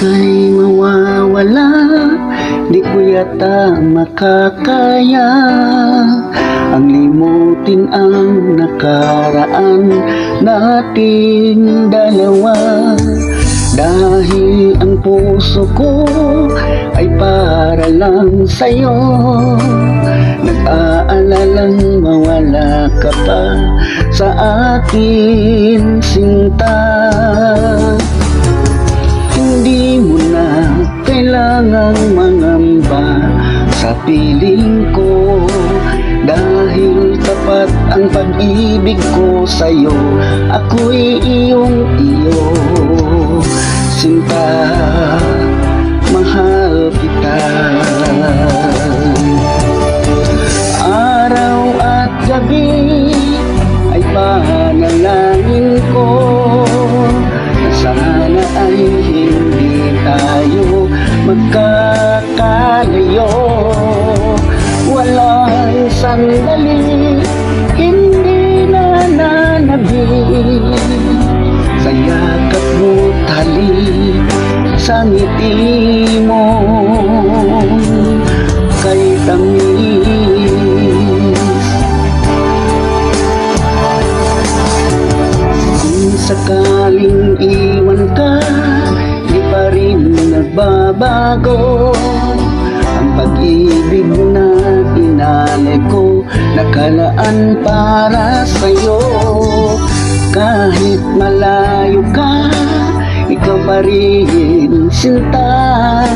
ika'y mawawala, di ko yata makakaya ang limutin ang nakaraan nating dalawa. Dahil ang puso ko ay para lang sa'yo, nag-aalalang mawala ka pa sa akin, sinta. Hindi mo na kailangang mangamba sa piling ko, dahil tapat ang pag-ibig ko sa'yo. Ako'y iyong iyo, sinta, mahal kita. Araw at gabi ay panalangin ko na sana ay hindi tayo magkakalayo. Walang sandali, hindi nananabik sa yakap mo't halik, sa ngiti mo kay tamis. Kung sakaling iwan ka, di pa rin nagbabago ang pag-ibig na inalay ko, nakalaan para sa'yo. Kahit malayo ka, ikaw pa rin, sinta,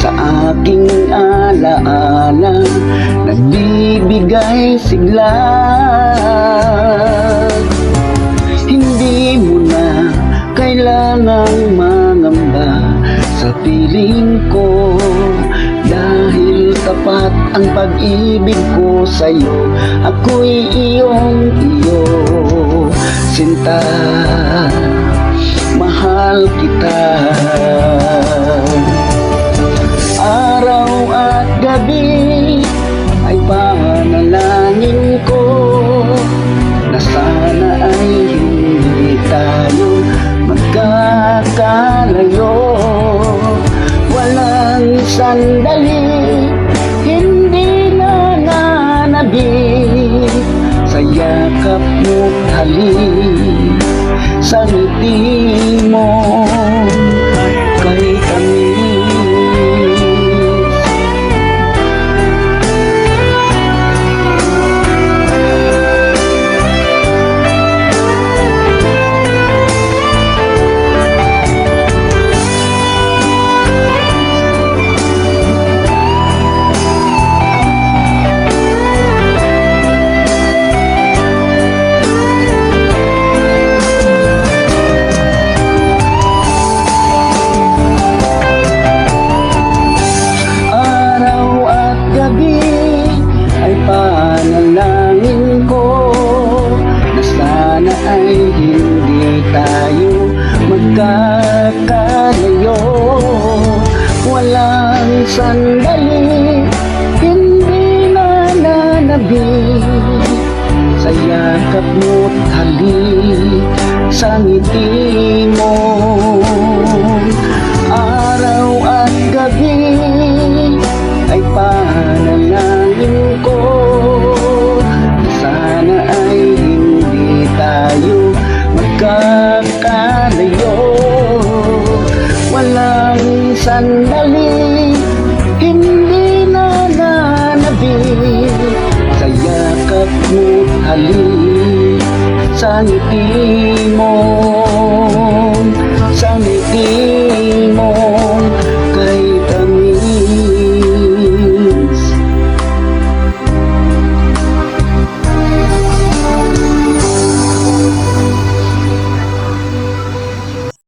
sa aking alaala, nagbibigay sigla. Hindi mo na kailangang mangamba sa piling ko, dahil tapat ang pag-ibig ko sa'yo. Ako'y iyong iyo, sinta, mahal kita. Araw at gabi ay panalangin ko na sana ay hindi tayo magkakalayo. Walang sandali, hindi nananabik sa yakap mo't halik, sa ngiti mo kay tamis. Panalangin ko na sana ay hindi tayo magkakalayo. Walang sandali, hindi nananabik sa yakap mo't halik, sa ngiti mo. Araw at gabi ay panalangin ko, sana ay hindi tayo magkakalayo. Walang sandali, hindi nananabik sa yakap mo't halik, sa ngiti